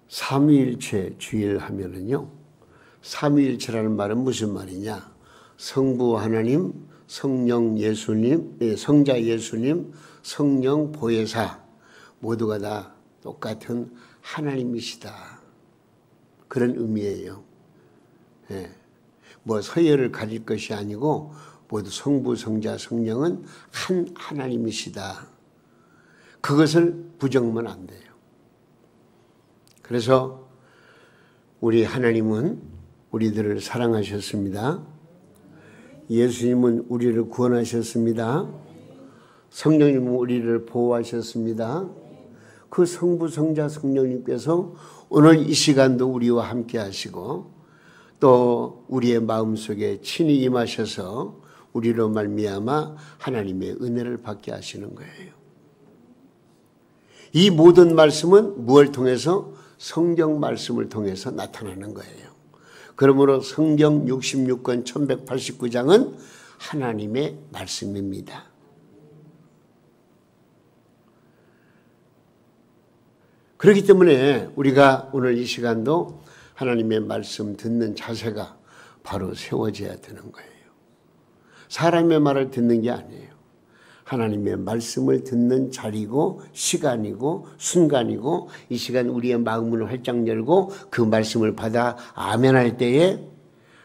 삼위일체 주일 하면은요, 삼위일체라는 말은 무슨 말이냐? 성부 하나님, 성령 예수님, 성자 예수님, 성령 보혜사 모두가 다 똑같은 하나님이시다. 그런 의미예요. 예. 뭐 서열을 가릴 것이 아니고 모두 성부, 성자, 성령은 한 하나님이시다. 그것을 부정하면 안 돼요. 그래서 우리 하나님은 우리들을 사랑하셨습니다. 예수님은 우리를 구원하셨습니다. 성령님은 우리를 보호하셨습니다. 그 성부, 성자, 성령님께서 오늘 이 시간도 우리와 함께 하시고 또 우리의 마음속에 친히 임하셔서 우리로 말미암아 하나님의 은혜를 받게 하시는 거예요. 이 모든 말씀은 무엇을 통해서? 성경 말씀을 통해서 나타나는 거예요. 그러므로 성경 66권 1189장은 하나님의 말씀입니다. 그렇기 때문에 우리가 오늘 이 시간도 하나님의 말씀 듣는 자세가 바로 세워져야 되는 거예요. 사람의 말을 듣는 게 아니에요. 하나님의 말씀을 듣는 자리고 시간이고 순간이고 이 시간 우리의 마음을 활짝 열고 그 말씀을 받아 아멘할 때에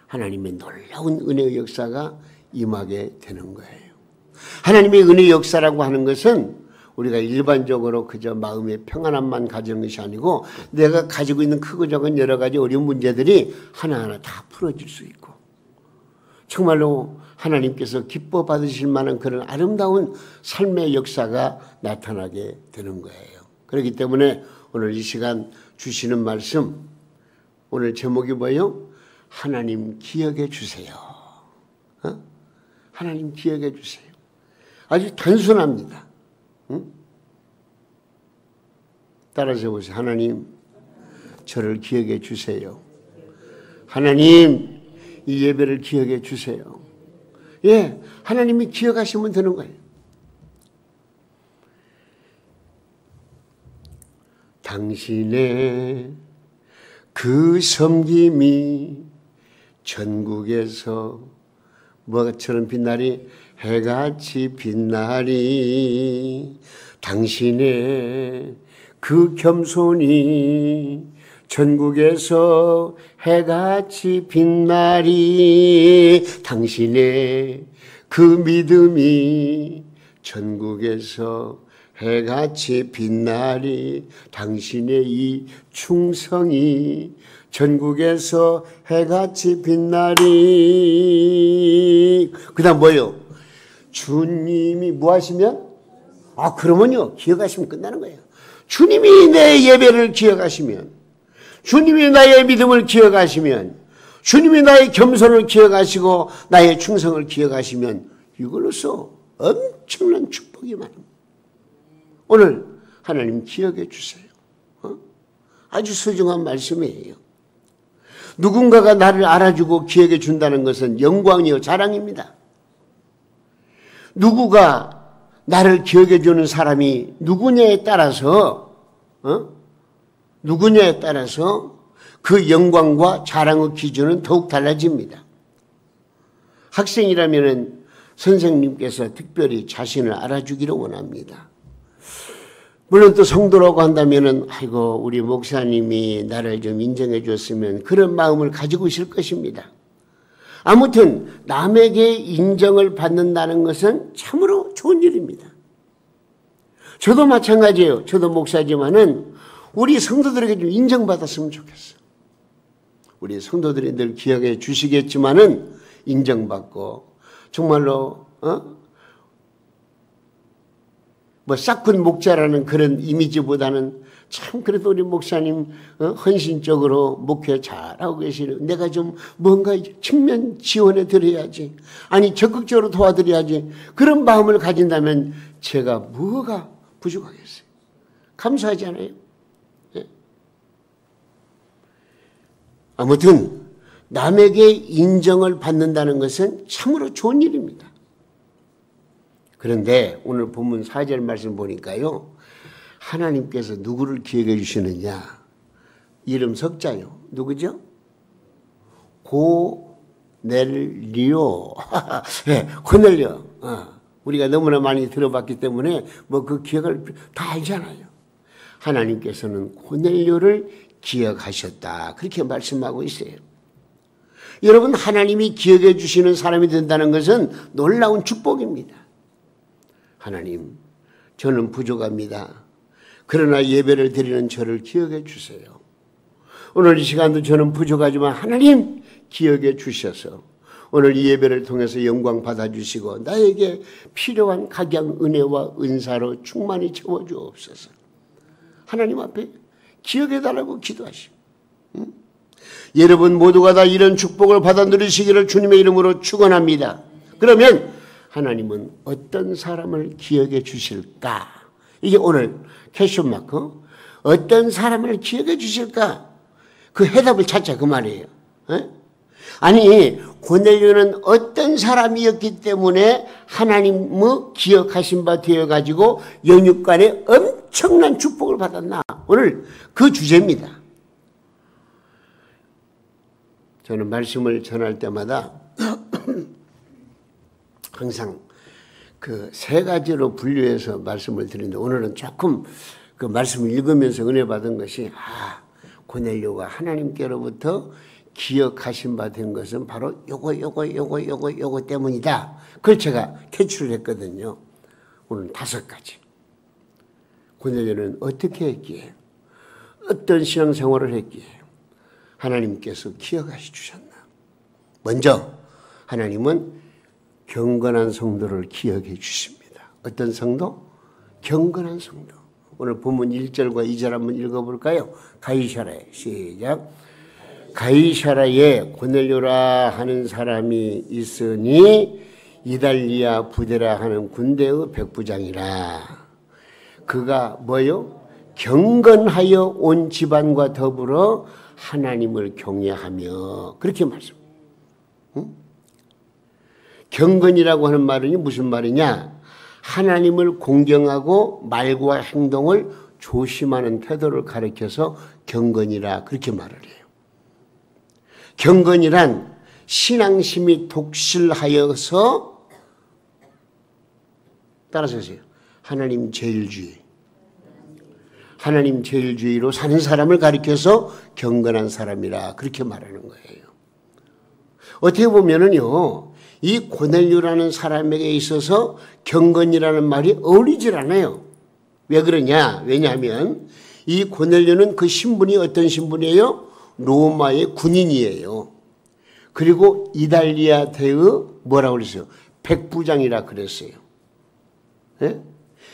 하나님의 놀라운 은혜의 역사가 임하게 되는 거예요. 하나님의 은혜의 역사라고 하는 것은 우리가 일반적으로 그저 마음의 평안함만 가지는 것이 아니고 내가 가지고 있는 크고 작은 여러 가지 어려운 문제들이 하나하나 다 풀어질 수 있고 정말로 하나님께서 기뻐 받으실 만한 그런 아름다운 삶의 역사가 나타나게 되는 거예요. 그렇기 때문에 오늘 이 시간 주시는 말씀, 오늘 제목이 뭐예요? 하나님 기억해 주세요. 하나님 기억해 주세요. 아주 단순합니다. 따라서 보세요. 하나님 저를 기억해 주세요. 하나님 이 예배를 기억해 주세요. 예, 하나님이 기억하시면 되는 거예요. 당신의 그 섬김이 전국에서 뭐처럼 빛나리? 해같이 빛나리. 당신의 그 겸손이 전국에서 해같이 빛나리. 당신의 그 믿음이 전국에서 해같이 빛나리. 당신의 이 충성이 전국에서 해같이 빛나리. 그 다음 뭐예요? 주님이 뭐 하시면? 그러면요 기억하시면 끝나는 거예요. 주님이 내 예배를 기억하시면, 주님이 나의 믿음을 기억하시면, 주님이 나의 겸손을 기억하시고 나의 충성을 기억하시면 이걸로써 엄청난 축복이 많습니다. 오늘 하나님 기억해 주세요. 아주 소중한 말씀이에요. 누군가가 나를 알아주고 기억해 준다는 것은 영광이요 자랑입니다. 누구가 나를 기억해 주는 사람이 누구냐에 따라서 그 영광과 자랑의 기준은 더욱 달라집니다. 학생이라면 선생님께서 특별히 자신을 알아주기를 원합니다. 물론 또 성도라고 한다면 아이고 우리 목사님이 나를 좀 인정해 줬으면 그런 마음을 가지고 있을 것입니다. 아무튼 남에게 인정을 받는다는 것은 참으로 좋은 일입니다. 저도 마찬가지예요. 저도 목사지만은 우리 성도들에게 좀 인정받았으면 좋겠어요. 우리 성도들이 늘 기억해 주시겠지만은 인정받고 정말로 뭐 싹군 목자라는 그런 이미지보다는 참 그래도 우리 목사님 헌신적으로 목회 잘하고 계시는 내가 좀 뭔가 측면 지원해 드려야지. 아니 적극적으로 도와드려야지. 그런 마음을 가진다면 제가 뭐가 부족하겠어요. 감사하지 않아요? 네. 아무튼 남에게 인정을 받는다는 것은 참으로 좋은 일입니다. 그런데 오늘 본문 4절 말씀 보니까요. 하나님께서 누구를 기억해 주시느냐? 이름 석자요. 누구죠? 고넬료. 네, 고넬료. 우리가 너무나 많이 들어봤기 때문에 뭐 그 기억을 다 알잖아요. 하나님께서는 고넬료를 기억하셨다. 그렇게 말씀하고 있어요. 여러분, 하나님이 기억해 주시는 사람이 된다는 것은 놀라운 축복입니다. 하나님, 저는 부족합니다. 그러나 예배를 드리는 저를 기억해 주세요. 오늘 이 시간도 저는 부족하지만 하나님 기억해 주셔서 오늘 이 예배를 통해서 영광 받아주시고 나에게 필요한 각양 은혜와 은사로 충만히 채워주옵소서. 하나님 앞에 기억해달라고 기도하시오. 여러분 모두가 다 이런 축복을 받아 누리시기를 주님의 이름으로 축원합니다. 그러면 하나님은 어떤 사람을 기억해 주실까? 이게 오늘 퀘스천 마크. 어떤 사람을 기억해 주실까? 그 해답을 찾자 그 말이에요. 아니 고넬료는 어떤 사람이었기 때문에 하나님의 기억하신 바 되어가지고 영육간에 엄청난 축복을 받았나? 오늘 그 주제입니다. 저는 말씀을 전할 때마다 항상 그 세 가지로 분류해서 말씀을 드리는데 오늘은 조금 그 말씀을 읽으면서 은혜 받은 것이 고넬료가 하나님께로부터 기억하신 바 된 것은 바로 요거 때문이다. 그걸 제가 캐치를 했거든요. 오늘 5가지. 고넬료는 어떻게 했기에 어떤 신앙생활을 했기에 하나님께서 기억하시 주셨나. 먼저 하나님은 경건한 성도를 기억해 주십니다. 어떤 성도? 경건한 성도. 오늘 본문 1절과 2절 한번 읽어볼까요? 가이사라에 시작. 가이사라에 고넬료라 하는 사람이 있으니 이달리아 부대라 하는 군대의 백부장이라. 그가 뭐요? 경건하여 온 집안과 더불어 하나님을 경외하며 그렇게 말씀. 경건이라고 하는 말은 무슨 말이냐? 하나님을 공경하고 말과 행동을 조심하는 태도를 가리켜서 경건이라 그렇게 말을 해요. 경건이란 신앙심이 독실하여서 따라서 하세요. 하나님 제일주의. 하나님 제일주의로 사는 사람을 가리켜서 경건한 사람이라 그렇게 말하는 거예요. 어떻게 보면은요, 이 고넬료라는 사람에게 있어서 경건이라는 말이 어울리질 않아요. 왜 그러냐? 왜냐하면 이 고넬료는 그 신분이 어떤 신분이에요? 로마의 군인이에요. 그리고 이달리아 대의 뭐라고 그랬어요? 백부장이라 그랬어요. 네?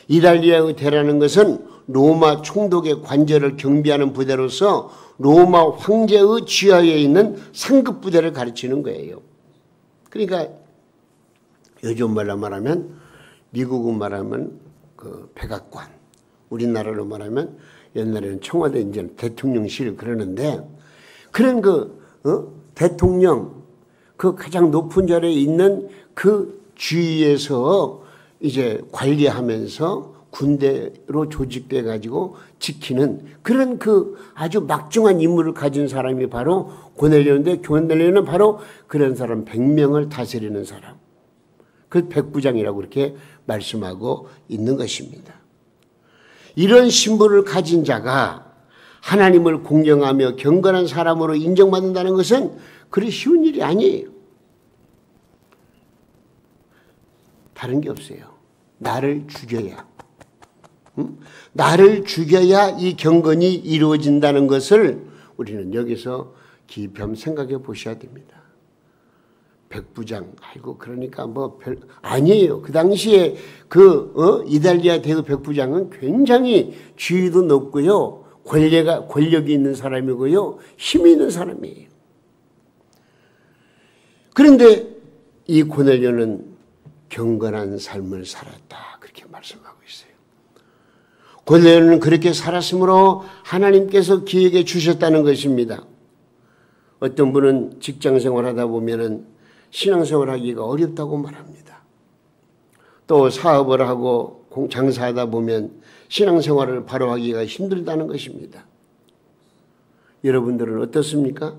이달리아의 대라는 것은 로마 총독의 관절을 경비하는 부대로서 로마 황제의 지하에 있는 상급 부대를 가르치는 거예요. 그러니까 요즘 말로 말하면 미국은 말하면 그 백악관, 우리나라로 말하면 옛날에는 청와대 이제 대통령실 그러는데 그런 대통령 그 가장 높은 자리에 있는 그 주위에서 이제 관리하면서 군대로 조직돼 가지고 지키는 그런 그 아주 막중한 임무를 가진 사람이 바로 고넬료인데 고넬료는 바로 그런 사람 100명을 다스리는 사람. 그 백부장이라고 그렇게 말씀하고 있는 것입니다. 이런 신분을 가진 자가 하나님을 공경하며 경건한 사람으로 인정받는다는 것은 그리 쉬운 일이 아니에요. 다른 게 없어요. 나를 죽여야. 나를 죽여야 이 경건이 이루어진다는 것을 우리는 여기서 깊이 한번 생각해 보셔야 됩니다. 백부장, 아이고 그러니까 뭐 아니에요. 그 당시에 이달리아 대의 백부장은 굉장히 지위도 높고요, 권력이 있는 사람이고요, 힘이 있는 사람이에요. 그런데 이 고넬료는 경건한 삶을 살았다 그렇게 말씀하고 있어요. 고넬료는 그렇게 살았으므로 하나님께서 기회에 주셨다는 것입니다. 어떤 분은 직장생활하다 보면은 신앙생활하기가 어렵다고 말합니다. 또 사업을 하고 장사하다 보면 신앙생활을 바로 하기가 힘들다는 것입니다. 여러분들은 어떻습니까?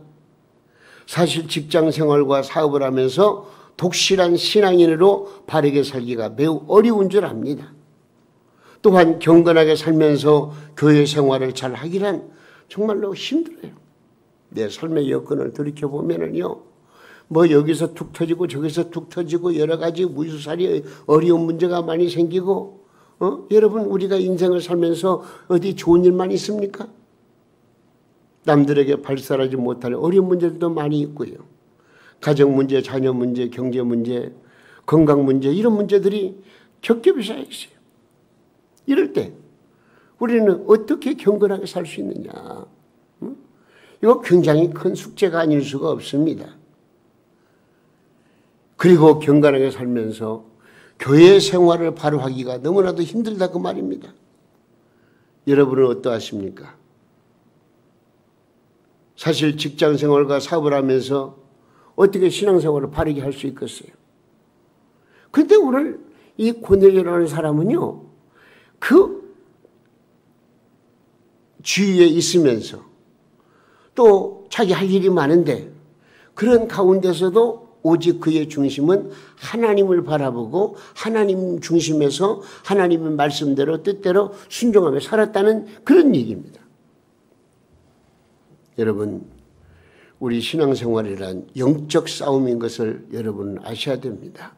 사실 직장 생활과 사업을 하면서 독실한 신앙인으로 바르게 살기가 매우 어려운 줄 압니다. 또한 경건하게 살면서 교회 생활을 잘 하기란 정말로 힘들어요. 내 삶의 여건을 돌이켜보면은요, 뭐 여기서 툭 터지고 저기서 툭 터지고 여러 가지 무수살이 어려운 문제가 많이 생기고, 여러분, 우리가 인생을 살면서 어디 좋은 일만 있습니까? 남들에게 발설하지 못할 어려운 문제들도 많이 있고요. 가정 문제, 자녀 문제, 경제 문제, 건강 문제, 이런 문제들이 겹겹이 쌓여 있어요. 이럴 때 우리는 어떻게 경건하게 살 수 있느냐? 이거 굉장히 큰 숙제가 아닐 수가 없습니다. 그리고 경건하게 살면서 교회 생활을 바로 하기가 너무나도 힘들다 그 말입니다. 여러분은 어떠하십니까? 사실 직장 생활과 사업을 하면서 어떻게 신앙생활을 바르게 할 수 있겠어요? 그런데 오늘 이 고넬료라는 사람은요, 그 주위에 있으면서 또 자기 할 일이 많은데 그런 가운데서도 오직 그의 중심은 하나님을 바라보고 하나님 중심에서 하나님의 말씀대로 뜻대로 순종하며 살았다는 그런 얘기입니다. 여러분, 우리 신앙생활이란 영적 싸움인 것을 여러분 아셔야 됩니다.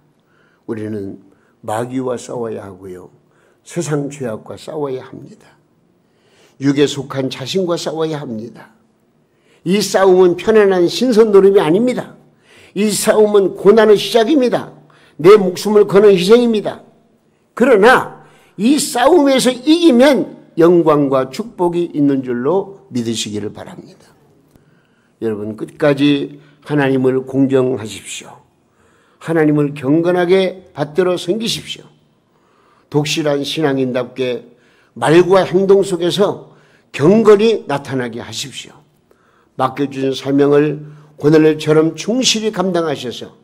우리는 마귀와 싸워야 하고요, 세상 죄악과 싸워야 합니다. 육에 속한 자신과 싸워야 합니다. 이 싸움은 편안한 신선 노름이 아닙니다. 이 싸움은 고난의 시작입니다. 내 목숨을 거는 희생입니다. 그러나 이 싸움에서 이기면 영광과 축복이 있는 줄로 믿으시기를 바랍니다. 여러분, 끝까지 하나님을 공경하십시오. 하나님을 경건하게 받들어 섬기십시오. 독실한 신앙인답게 말과 행동 속에서 경건히 나타나게 하십시오. 맡겨주신 사명을 고넬료처럼 충실히 감당하셔서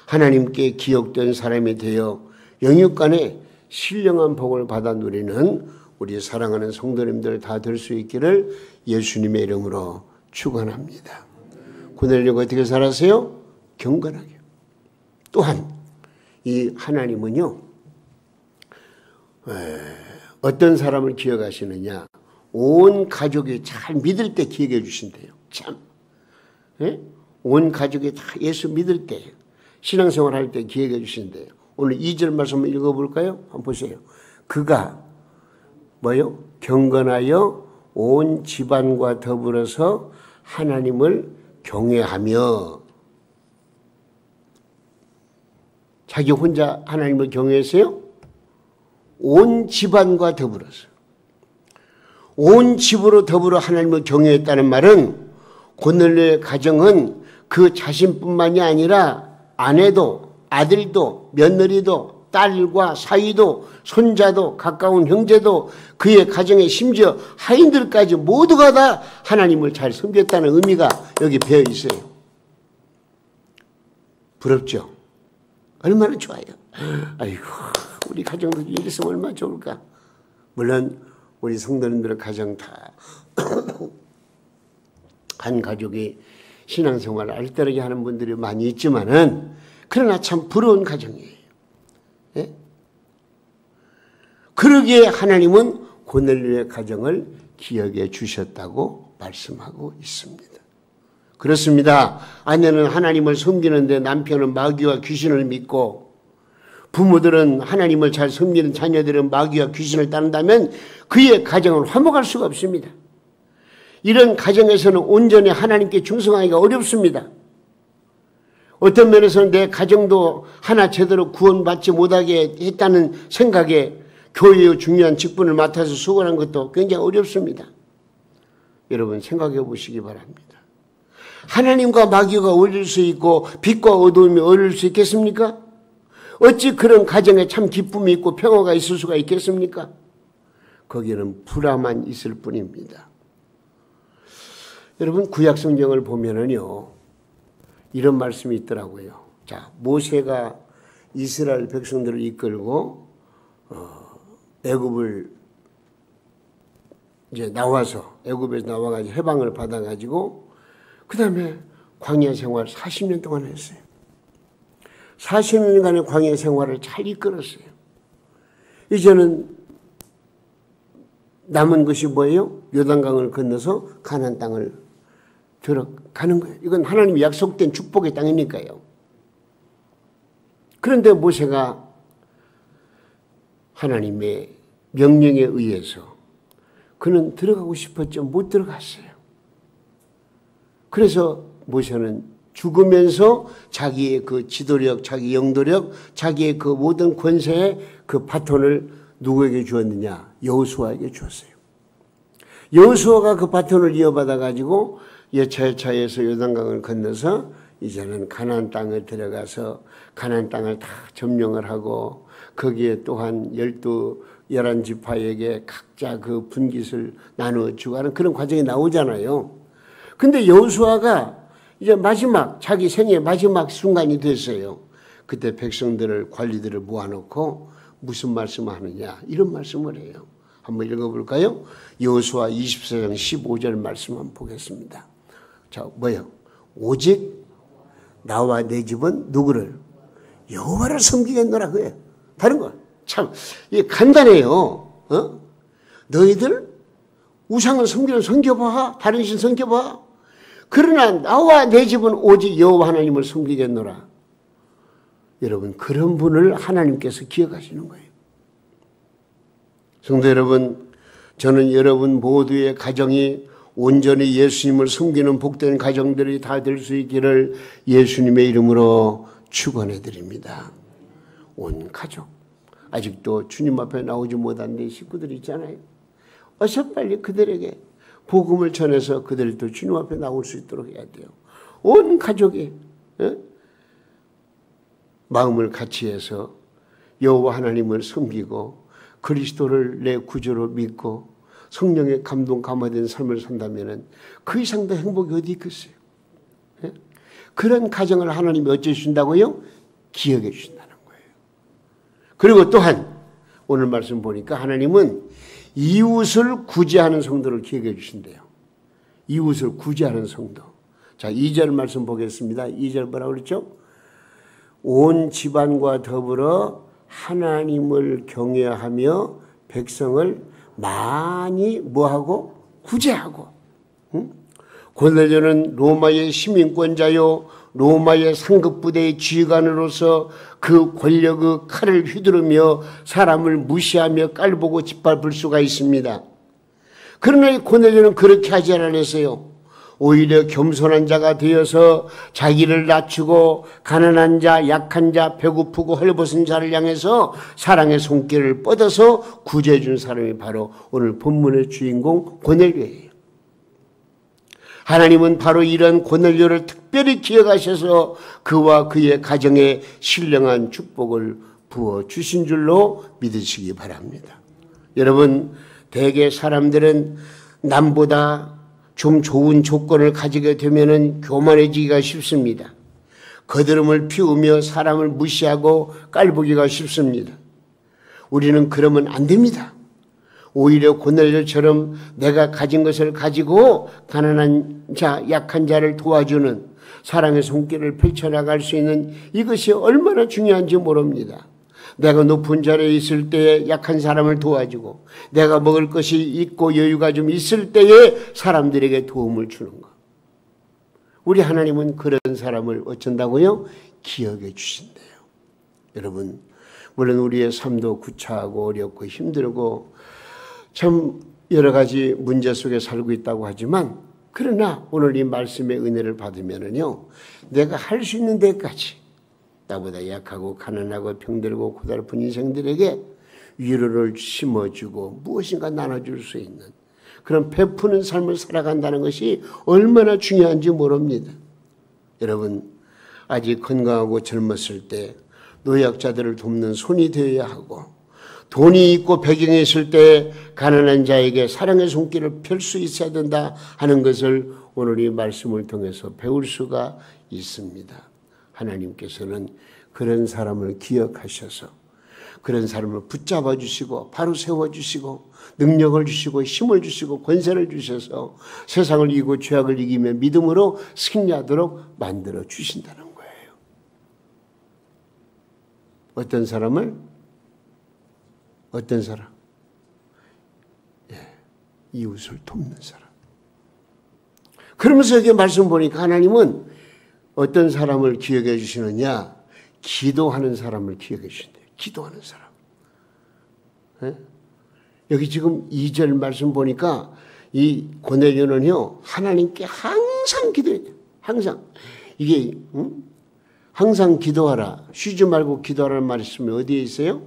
하나님께 기억된 사람이 되어 영육간에 신령한 복을 받아 누리는 우리 사랑하는 성도님들 다 될 수 있기를 예수님의 이름으로 축원합니다. 고넬료가 어떻게 살았어요? 경건하게. 또한 이 하나님은요, 어떤 사람을 기억하시느냐? 온 가족이 잘 믿을 때 기억해 주신대요. 참, 온 가족이 다 예수 믿을 때, 신앙생활 할 때 기억해 주신대요. 오늘 2절 말씀 한번 읽어볼까요? 한번 보세요. 그가 뭐요? 경건하여 온 집안과 더불어서 하나님을 경외하며. 자기 혼자 하나님을 경외했어요? 온 집안과 더불어서. 온 집으로 더불어 하나님을 경외했다는 말은 고넬료의 가정은 그 자신뿐만이 아니라 아내도, 아들도, 며느리도, 딸과 사위도, 손자도, 가까운 형제도, 그의 가정에 심지어 하인들까지 모두가 다 하나님을 잘 섬겼다는 의미가 여기 배어 있어요. 부럽죠? 얼마나 좋아요. 아이고, 우리 가정도 이랬으면 얼마나 좋을까. 물론 우리 성도님들의 가정 다 한 가족이 신앙생활을 알뜰하게 하는 분들이 많이 있지만은, 그러나 참 부러운 가정이에요. 예? 그러기에 하나님은 고넬료의 가정을 기억해 주셨다고 말씀하고 있습니다. 그렇습니다. 아내는 하나님을 섬기는데 남편은 마귀와 귀신을 믿고, 부모들은 하나님을 잘 섬기는 자녀들은 마귀와 귀신을 따른다면 그의 가정은 화목할 수가 없습니다. 이런 가정에서는 온전히 하나님께 충성하기가 어렵습니다. 어떤 면에서는 내 가정도 하나 제대로 구원받지 못하게 했다는 생각에 교회의 중요한 직분을 맡아서 수고하는 것도 굉장히 어렵습니다. 여러분 생각해 보시기 바랍니다. 하나님과 마귀가 어울릴 수 있고 빛과 어두움이 어울릴 수 있겠습니까? 어찌 그런 가정에 참 기쁨이 있고 평화가 있을 수가 있겠습니까? 거기에는 불화만 있을 뿐입니다. 여러분 구약 성경을 보면은요, 이런 말씀이 있더라고요. 자, 모세가 이스라엘 백성들을 이끌고 애굽을 이제 나와서 애굽에서 나와가지고 해방을 받아가지고 그 다음에 광야 생활 40년 동안 했어요. 40년간의 광야 생활을 잘 이끌었어요. 이제는 남은 것이 뭐예요? 요단강을 건너서 가나안 땅을 들어가는 거예요. 이건 하나님이 약속된 축복의 땅이니까요. 그런데 모세가 하나님의 명령에 의해서 그는 들어가고 싶었지만 못 들어갔어요. 그래서 모세는 죽으면서 자기의 그 지도력, 자기 영도력, 자기의 그 모든 권세의 그 바톤을 누구에게 주었느냐? 여호수아에게 주었어요. 여호수아가 그 바톤을 이어받아 가지고 여차여차해서 요단강을 건너서 이제는 가나안 땅을 들어가서 가나안 땅을 다 점령을 하고 거기에 또한 11지파에게 각자 그 분깃을 나누어 주고 하는 그런 과정이 나오잖아요. 근데 여호수아가 이제 마지막 자기 생애 마지막 순간이 됐어요. 그때 백성들을 관리들을 모아놓고 무슨 말씀을 하느냐 이런 말씀을 해요. 한번 읽어볼까요? 여호수아 24장 15절 말씀 한번 보겠습니다. 자, 뭐요? 오직 나와 내 집은 누구를? 여호와를 섬기겠노라 그래요. 다른 거 참 이게 간단해요. 너희들 우상을 섬겨봐. 다른 신 섬겨봐. 그러나 나와 내 집은 오직 여호와 하나님을 섬기겠노라. 여러분 그런 분을 하나님께서 기억하시는 거예요. 성도 여러분, 저는 여러분 모두의 가정이 온전히 예수님을 섬기는 복된 가정들이 다 될 수 있기를 예수님의 이름으로 축원해 드립니다. 온 가족. 아직도 주님 앞에 나오지 못한 내 식구들 있잖아요. 어서 빨리 그들에게 복음을 전해서 그들도 주님 앞에 나올 수 있도록 해야 돼요. 온 가족이 마음을 같이 해서 여호와 하나님을 섬기고 그리스도를 내 구주로 믿고 성령의 감동 감화된 삶을 산다면 그 이상 더 행복이 어디 있겠어요? 그런 가정을 하나님이 어찌 주신다고요? 기억해 주신다는 거예요. 그리고 또한 오늘 말씀 보니까 하나님은 이웃을 구제하는 성도를 기억해 주신대요. 이웃을 구제하는 성도. 자, 2절 말씀 보겠습니다. 2절 뭐라고 그랬죠? 온 집안과 더불어 하나님을 경외하며 백성을 많이 뭐하고? 구제하고. 고넬료는 로마의 시민권자요 로마의 상급부대의 지휘관으로서 그 권력의 칼을 휘두르며 사람을 무시하며 깔보고 짓밟을 수가 있습니다. 그러나 이 고넬료는 그렇게 하지 않았어요. 오히려 겸손한 자가 되어서 자기를 낮추고 가난한 자, 약한 자, 배고프고 헐벗은 자를 향해서 사랑의 손길을 뻗어서 구제해 준 사람이 바로 오늘 본문의 주인공 고넬료예요. 하나님은 바로 이런 고넬료를 특별히 기억하셔서 그와 그의 가정에 신령한 축복을 부어주신 줄로 믿으시기 바랍니다. 여러분, 대개 사람들은 남보다 좀 좋은 조건을 가지게 되면 교만해지기가 쉽습니다. 거드름을 피우며 사람을 무시하고 깔보기가 쉽습니다. 우리는 그러면 안 됩니다. 오히려 고넬료처럼 내가 가진 것을 가지고 가난한 자, 약한 자를 도와주는 사랑의 손길을 펼쳐나갈 수 있는 이것이 얼마나 중요한지 모릅니다. 내가 높은 자리에 있을 때에 약한 사람을 도와주고 내가 먹을 것이 있고 여유가 좀 있을 때에 사람들에게 도움을 주는 것. 우리 하나님은 그런 사람을 어쩐다고요? 기억해 주신대요. 여러분, 물론 우리의 삶도 구차하고 어렵고 힘들고 참 여러 가지 문제 속에 살고 있다고 하지만 그러나 오늘 이 말씀의 은혜를 받으면은요, 내가 할 수 있는 데까지 나보다 약하고 가난하고 병들고 고달픈 인생들에게 위로를 심어주고 무엇인가 나눠줄 수 있는 그런 베푸는 삶을 살아간다는 것이 얼마나 중요한지 모릅니다. 여러분, 아직 건강하고 젊었을 때 노약자들을 돕는 손이 되어야 하고 돈이 있고 배경이 있을 때 가난한 자에게 사랑의 손길을 펼 수 있어야 된다 하는 것을 오늘 이 말씀을 통해서 배울 수가 있습니다. 하나님께서는 그런 사람을 기억하셔서 그런 사람을 붙잡아 주시고 바로 세워 주시고 능력을 주시고 힘을 주시고 권세를 주셔서 세상을 이기고 죄악을 이기며 믿음으로 승리하도록 만들어 주신다는 거예요. 어떤 사람을? 어떤 사람? 이웃을 돕는 사람. 그러면서 여기 말씀 보니까 하나님은 어떤 사람을 기억해 주시느냐? 기도하는 사람을 기억해 주신대요. 기도하는 사람. 여기 지금 2절 말씀 보니까 이 고넬료는요, 하나님께 항상 기도해야 돼요. 항상. 이게, 항상 기도하라. 쉬지 말고 기도하라는 말씀이 어디에 있어요?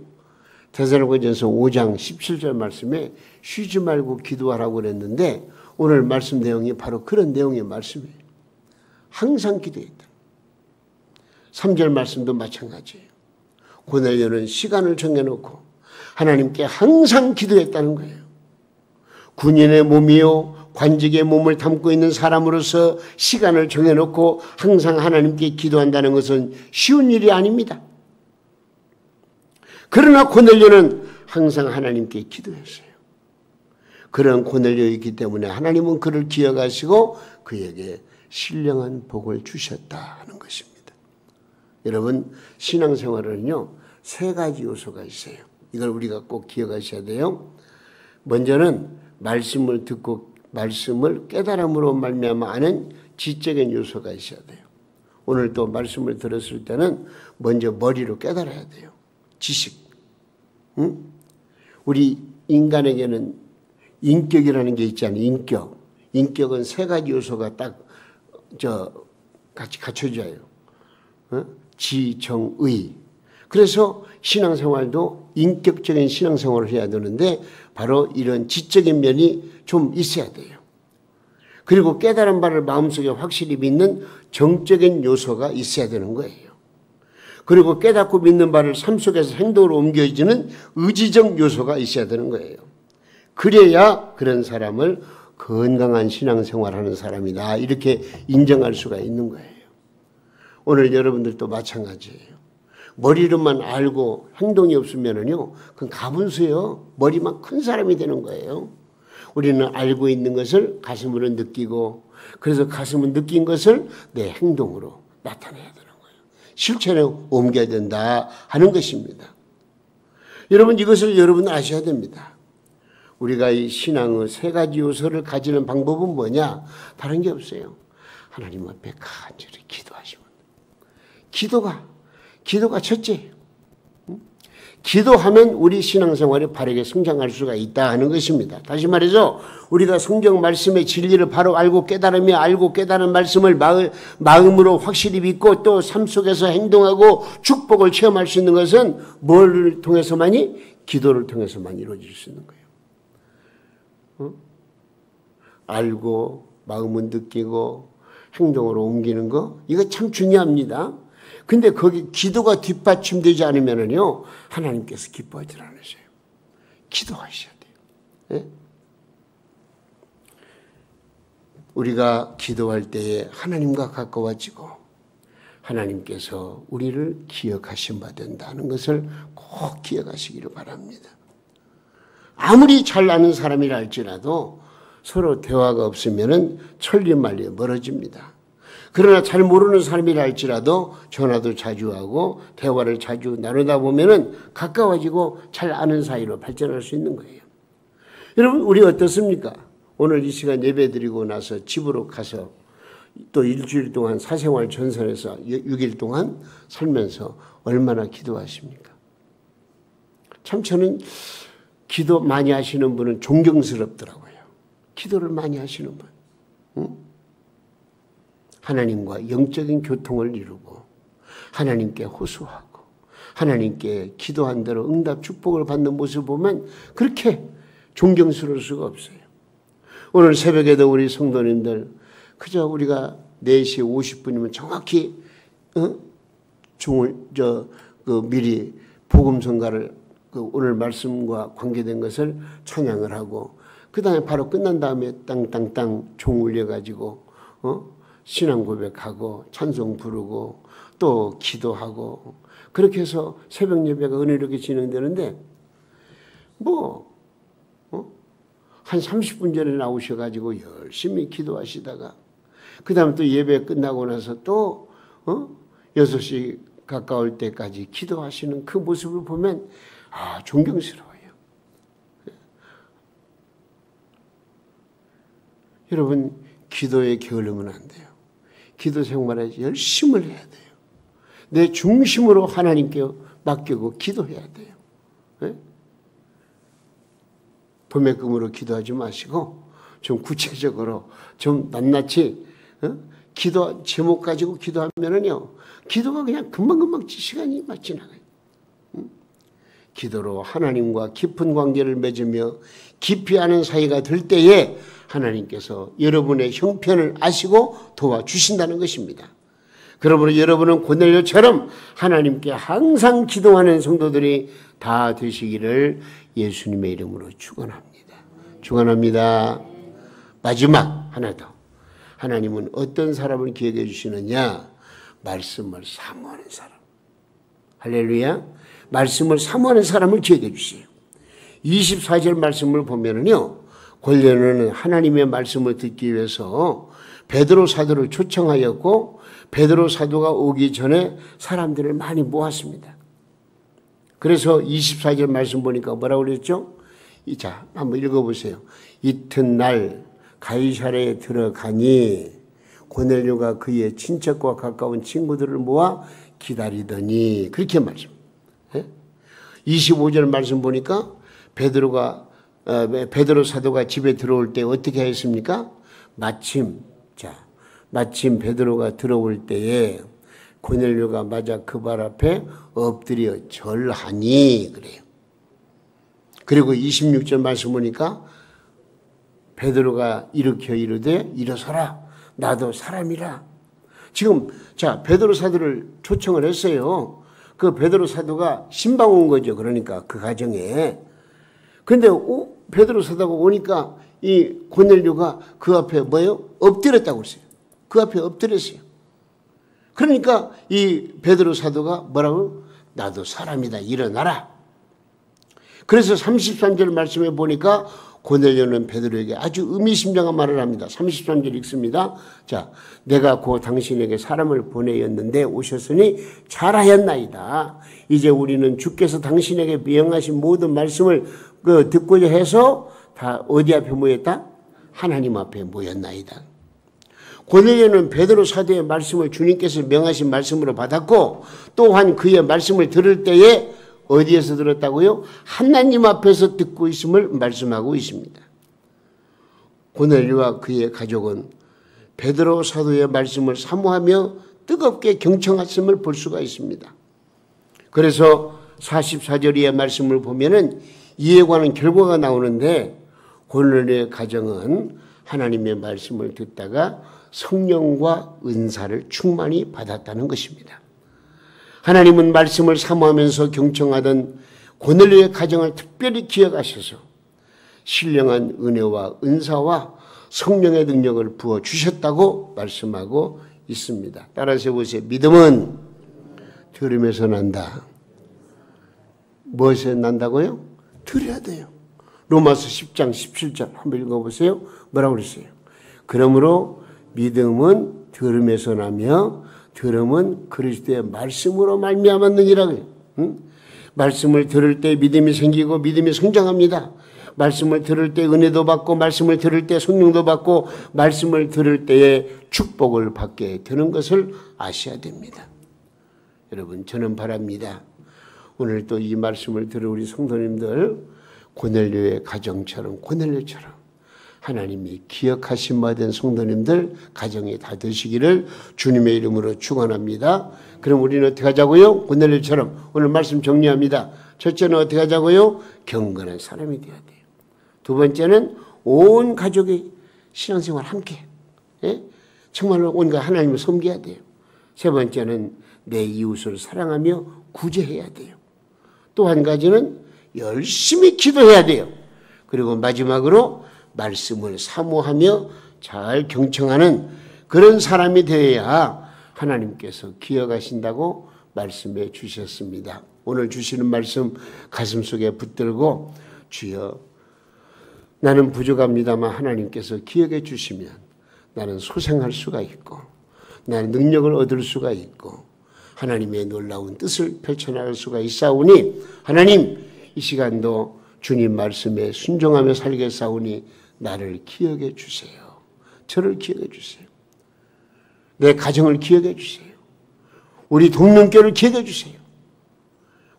데살로니가전서 5장 17절 말씀에 쉬지 말고 기도하라고 그랬는데 오늘 말씀 내용이 바로 그런 내용의 말씀이에요. 항상 기도했다. 3절 말씀도 마찬가지예요. 고넬료는 시간을 정해놓고 하나님께 항상 기도했다는 거예요. 군인의 몸이요 관직의 몸을 담고 있는 사람으로서 시간을 정해놓고 항상 하나님께 기도한다는 것은 쉬운 일이 아닙니다. 그러나 고넬료는 항상 하나님께 기도했어요. 그런 고넬료이기 때문에 하나님은 그를 기억하시고 그에게 신령한 복을 주셨다 하는 것입니다. 여러분, 신앙생활은요 3가지 요소가 있어요. 이걸 우리가 꼭 기억하셔야 돼요. 먼저는 말씀을 듣고 말씀을 깨달음으로 말미암아 아는 지적인 요소가 있어야 돼요. 오늘 또 말씀을 들었을 때는 먼저 머리로 깨달아야 돼요. 지식. 우리 인간에게는 인격이라는 게 있잖아요. 인격. 인격은 3가지 요소가 딱 같이 갖춰져요. 지, 정, 의. 그래서 신앙생활도 인격적인 신앙생활을 해야 되는데 바로 이런 지적인 면이 좀 있어야 돼요. 그리고 깨달은 바를 마음속에 확실히 믿는 정적인 요소가 있어야 되는 거예요. 그리고 깨닫고 믿는 바를 삶 속에서 행동으로 옮겨지는 의지적 요소가 있어야 되는 거예요. 그래야 그런 사람을 건강한 신앙생활하는 사람이다 이렇게 인정할 수가 있는 거예요. 오늘 여러분들도 마찬가지예요. 머리로만 알고 행동이 없으면은요, 그건 가분수예요. 머리만 큰 사람이 되는 거예요. 우리는 알고 있는 것을 가슴으로 느끼고, 그래서 가슴은 느낀 것을 내 행동으로 나타내야 되는 거예요. 실천에 옮겨야 된다 하는 것입니다. 여러분, 이것을 여러분 아셔야 됩니다. 우리가 이 신앙의 3가지 요소를 가지는 방법은 뭐냐? 다른 게 없어요. 하나님 앞에 간절히 기도하시면 기도가 첫째예요. 기도하면 우리 신앙생활이 바르게 성장할 수가 있다 하는 것입니다. 다시 말해서 우리가 성경 말씀의 진리를 바로 알고 깨달으며 알고 깨달은 말씀을 마음으로 확실히 믿고 또 삶 속에서 행동하고 축복을 체험할 수 있는 것은 뭘 통해서만이? 기도를 통해서만 이루어질 수 있는 거예요. 알고 마음은 느끼고 행동으로 옮기는 거, 이거 참 중요합니다. 근데 거기 기도가 뒷받침되지 않으면은요, 하나님께서 기뻐하지 않으셔요. 기도하셔야 돼요. 네? 우리가 기도할 때에 하나님과 가까워지고 하나님께서 우리를 기억하신 바 된다는 것을 꼭 기억하시기를 바랍니다. 아무리 잘 아는 사람이라 할지라도 서로 대화가 없으면은 천리말리에 멀어집니다. 그러나 잘 모르는 사람이라 할지라도 전화도 자주 하고 대화를 자주 나누다 보면은 가까워지고 잘 아는 사이로 발전할 수 있는 거예요. 여러분, 우리 어떻습니까? 오늘 이 시간 예배 드리고 나서 집으로 가서 또 일주일 동안 사생활 전선에서 6일 동안 살면서 얼마나 기도하십니까? 참 저는 기도 많이 하시는 분은 존경스럽더라고요. 기도를 많이 하시는 분. 응? 하나님과 영적인 교통을 이루고 하나님께 호소하고 하나님께 기도한 대로 응답 축복을 받는 모습을 보면 그렇게 존경스러울 수가 없어요. 오늘 새벽에도 우리 성도님들 그저 우리가 4시 50분이면 정확히 미리 복음성가를 오늘 말씀과 관계된 것을 찬양을 하고 그 다음에 바로 끝난 다음에 땅땅땅 종 울려가지고 신앙 고백하고 찬송 부르고 또 기도하고 그렇게 해서 새벽 예배가 은혜롭게 진행되는데 한 30분 전에 나오셔가지고 열심히 기도하시다가 그 다음에 또 예배 끝나고 나서 또 6시 가까울 때까지 기도하시는 그 모습을 보면 존경스러워요. 여러분, 기도에 게으르면 안 돼요. 기도 생활에 열심을 해야 돼요. 내 중심으로 하나님께 맡기고 기도해야 돼요. 네? 도매금으로 기도하지 마시고 좀 구체적으로 좀 낱낱이 기도 제목 가지고 기도하면은요, 기도가 그냥 금방금방 시간이 막 지나가요. 기도로 하나님과 깊은 관계를 맺으며 깊이 아는 사이가 될 때에 하나님께서 여러분의 형편을 아시고 도와주신다는 것입니다. 그러므로 여러분은 고넬료처럼 하나님께 항상 기도하는 성도들이 다 되시기를 예수님의 이름으로 축원합니다. 축원합니다. 마지막 하나 더. 하나님은 어떤 사람을 기억해 주시느냐? 말씀을 사모하는 사람. 할렐루야. 말씀을 사모하는 사람을 기억해 주세요. 24절 말씀을 보면은요, 고넬료는 하나님의 말씀을 듣기 위해서 베드로 사도를 초청하였고 베드로 사도가 오기 전에 사람들을 많이 모았습니다. 그래서 24절 말씀 보니까 뭐라고 그랬죠? 자, 한번 읽어보세요. 이튿날 가이사랴에 들어가니 고넬료가 그의 친척과 가까운 친구들을 모아 기다리더니, 그렇게 말씀. 25절 말씀 보니까 베드로 사도가 집에 들어올 때 어떻게 했습니까? 마침 베드로가 들어올 때에 고넬료가 맞아 그 발 앞에 엎드려 절하니, 그래요. 그리고 26절 말씀 보니까 베드로가 일으켜 이르되 일어서라, 나도 사람이라. 지금 베드로 사도를 초청을 했어요. 그 베드로 사도가 신방 온 거죠. 그러니까 그 가정에. 근데 베드로 사도가 오니까 이 고넬료가 그 앞에 엎드렸다고 했어요. 그 앞에 엎드렸어요. 그러니까 이 베드로 사도가 뭐라고? 나도 사람이다, 일어나라. 그래서 33절 말씀에 보니까 고넬료는 베드로에게 아주 의미심장한 말을 합니다. 33절 읽습니다. 자, 내가 곧 당신에게 사람을 보내었는데 오셨으니 잘하였나이다. 이제 우리는 주께서 당신에게 명하신 모든 말씀을 듣고자 해서 다 어디 앞에 모였다? 하나님 앞에 모였나이다. 고넬료는 베드로 사도의 말씀을 주님께서 명하신 말씀으로 받았고, 또한 그의 말씀을 들을 때에 어디에서 들었다고요? 하나님 앞에서 듣고 있음을 말씀하고 있습니다. 고넬료와 그의 가족은 베드로 사도의 말씀을 사모하며 뜨겁게 경청했음을 볼 수가 있습니다. 그래서 44절 이하의 말씀을 보면은 이에 관한 결과가 나오는데, 고넬료의 가정은 하나님의 말씀을 듣다가 성령과 은사를 충만히 받았다는 것입니다. 하나님은 말씀을 사모하면서 경청하던 고넬료의 가정을 특별히 기억하셔서 신령한 은혜와 은사와 성령의 능력을 부어주셨다고 말씀하고 있습니다. 따라서 보세요. 믿음은 들음에서 난다. 무엇에서 난다고요? 들어야 돼요. 로마서 10장 17절 한번 읽어보세요. 뭐라고 그랬어요? 그러므로 믿음은 들음에서 나며 들음은 그리스도의 말씀으로 말미암았느니라. 말씀을 들을 때 믿음이 생기고 믿음이 성장합니다. 말씀을 들을 때 은혜도 받고 말씀을 들을 때 성령도 받고 말씀을 들을 때에 축복을 받게 되는 것을 아셔야 됩니다. 여러분, 저는 바랍니다. 오늘 또 이 말씀을 들은 우리 성도님들, 고넬료의 가정처럼, 고넬료처럼 하나님이 기억하신 바 된 성도님들 가정이 다 되시기를 주님의 이름으로 축원합니다. 그럼 우리는 어떻게 하자고요? 고넬료처럼 오늘 말씀 정리합니다. 첫째는 어떻게 하자고요? 경건한 사람이 되어야 돼요. 두 번째는 온 가족이 신앙생활 함께, 정말로 온갖 하나님을 섬겨야 돼요. 세 번째는 내 이웃을 사랑하며 구제해야 돼요. 또 한 가지는 열심히 기도해야 돼요. 그리고 마지막으로 말씀을 사모하며 잘 경청하는 그런 사람이 되어야 하나님께서 기억하신다고 말씀해 주셨습니다. 오늘 주시는 말씀 가슴속에 붙들고 주여 나는 부족합니다만 하나님께서 기억해 주시면 나는 소생할 수가 있고 나는 능력을 얻을 수가 있고 하나님의 놀라운 뜻을 펼쳐나갈 수가 있사오니 하나님 이 시간도 주님 말씀에 순종하며 살겠사오니 나를 기억해 주세요. 저를 기억해 주세요. 내 가정을 기억해 주세요. 우리 동명교를 기억해 주세요.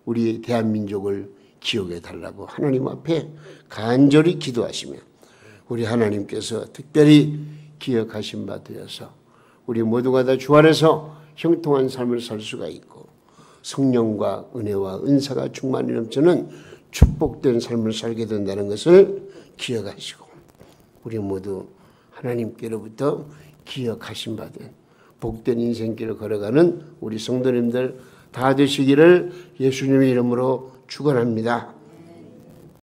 우리 대한민족을 기억해 달라고 하나님 앞에 간절히 기도하시며 우리 하나님께서 특별히 기억하신 바 되어서 우리 모두가 다 주 안에서 형통한 삶을 살 수가 있고 성령과 은혜와 은사가 충만히 넘치는 축복된 삶을 살게 된다는 것을 기억하시고 우리 모두 하나님께로부터 기억하신 바 된 복된 인생길을 걸어가는 우리 성도님들 다 되시기를 예수님의 이름으로 축원합니다.